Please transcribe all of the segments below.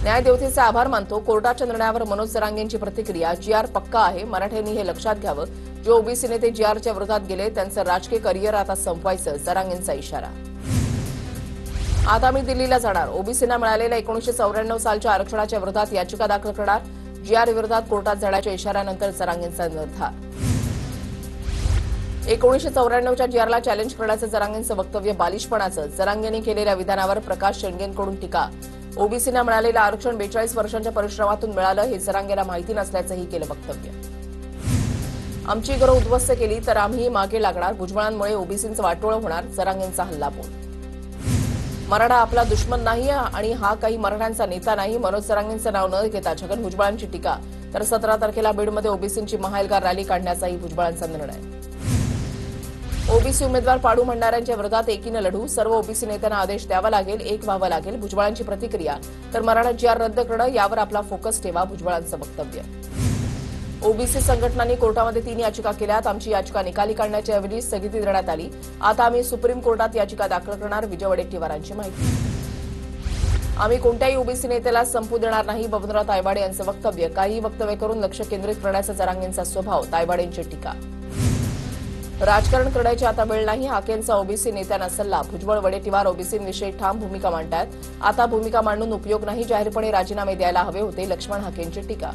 न्यायदेवतेचे आभार मानतो. कोर्टाच्या निर्णयावर मनोज जरांगेंची प्रतिक्रिया. जीआर पक्का आहे. मराठ्यांनी हे लक्षात घ्यावं. जे ओबीसी नेते जीआरच्या विरोधात गेले त्यांचं राजकीय करिअर आता संपवायचं, जरांगेंचा इशारा. आता मी दिल्लीला जाणार. ओबीसींना मिळालेल्या 1994 सालच्या आरक्षणाच्या विरोधात याचिका दाखल करणार. जीआर विरोधात कोर्टात जाण्याच्या इशाऱ्यानंतर जरांगेंचा निर्धार. 1994च्या जीआरला चॅलेंज करण्याचं जरांगेंचं वक्तव्य बालिशपणाचं. जरांगेंनी केलेल्या विधानावर प्रकाश शेंडेंकडून टीका. ओबीसींना मिळालेलं आरक्षण 42 वर्षांच्या परिश्रमातून मिळालं हे जरांगेला माहिती नसल्याचंही केलं वक्तव्य. आमची घरं उद्ध्वस्त केली तर आम्ही मागे लागणार. भुजबळांमुळे ओबीसींचं वाटोळं होणार, जरांगेंचा हल्लाबोल. मराठा आपला दुश्मन नाही आणि हा काही मराठ्यांचा नेता नाही. मनोज जरांगेंचं नाव न घेता छगन भुजबळांची टीका. तर 17 तारखेला बीडमध्ये ओबीसींची महाएल्गार रॅली काढण्याचाही भुजबळांचा निर्णय. ओबीसी उमेदवार पाडू म्हणणाऱ्यांच्या विरोधात एकीनं लढू. सर्व ओबीसी नेत्यांना आदेश द्यावा लागेल, एक व्हावं लागेल, भुजबळांची प्रतिक्रिया. तर मराठा जीआर रद्द करणं यावर आपला फोकस ठेवा, भुजबळांचं वक्तव्य. ओबीसी संघटनांनी कोर्टामध्ये 3 याचिका केल्यात. आमची याचिका निकाली काढण्याच्या ऐवजी स्थगिती देण्यात आली. आता आम्ही सुप्रीम कोर्टात याचिका दाखल करणार, विजय वडेट्टीवारांची माहिती. आम्ही कोणत्याही ओबीसी नेत्याला संपू देणार नाही, बबनराव तायवाडे यांचं वक्तव्य. काही वक्तव्य करून लक्ष केंद्रित करण्याचा जरांगेंचा स्वभाव, तायवाडेंची टीका. राजकारण करण्याची आता वेळ नाही, हाकेंचा ओबीसी नेत्यांना सल्ला. भुजबळ वडेट्टीवार ओबीसींविषयी ठाम भूमिका मांडतायत. आता भूमिका मांडून उपयोग नाही, जाहीरपणे राजीनामे द्यायला हवे होते, लक्ष्मण हाकेंची टीका.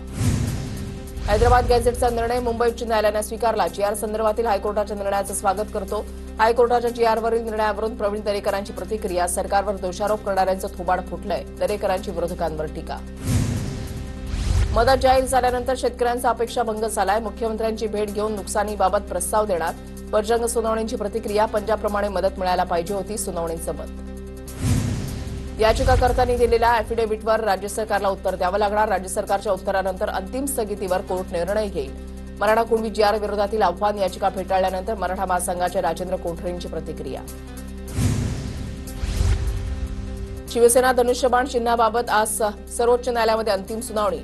हैदराबाद गॅझेटचा निर्णय मुंबई उच्च न्यायालयानं स्वीकारला. जीआर संदर्भातील हायकोर्टाच्या निर्णयाचं स्वागत करतो. हायकोर्टाच्या जीआरवरील निर्णयावरून प्रवीण दरेकरांची प्रतिक्रिया. सरकारवर दोषारोप करणाऱ्यांचं थोबाड फुटलंय, दरेकरांची विरोधकांवर टीका. मदत जाहीर झाल्यानंतर शेतकऱ्यांचा अपेक्षाभंग झालाय. मुख्यमंत्र्यांची भेट घेऊन नुकसानीबाबत प्रस्ताव देणार. परजंग सोनवणेंची प्रतिक्रिया. पंजाबप्रमाणे मदत मिळायला पाहिजे होती, सोनवणेंचं मत. याचिकाकर्त्यांनी दिलेल्या अॅफिडेव्हिटवर राज्य सरकारला उत्तर द्यावं लागणार. राज्य सरकारच्या उत्तरानंतर अंतिम स्थगितीवर कोर्ट निर्णय घेईल. मराठा कुणबी जीआर विरोधातील आव्हान याचिका फेटाळल्यानंतर मराठा महासंघाच्या राजेंद्र कोठरेंची प्रतिक्रिया. शिवसेना धनुष्यबाण चिन्हाबाबत आज सर्वोच्च न्यायालयामध्ये अंतिम सुनावणी.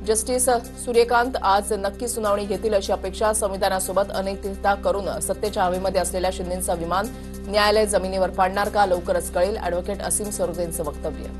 जस्टिस सूर्यकांत आज नक्की सुनावणी घेतील अशी अपेक्षा. संविधानासोबत अनैतिकता करून सत्तेच्या हवेमध्ये असलेल्या शिंदेंचं विमान न्यायालय जमिनीवर पाडणार का, लवकरच कळेल, अॅडव्होकेट असीम सरोदेंचं वक्तव्य.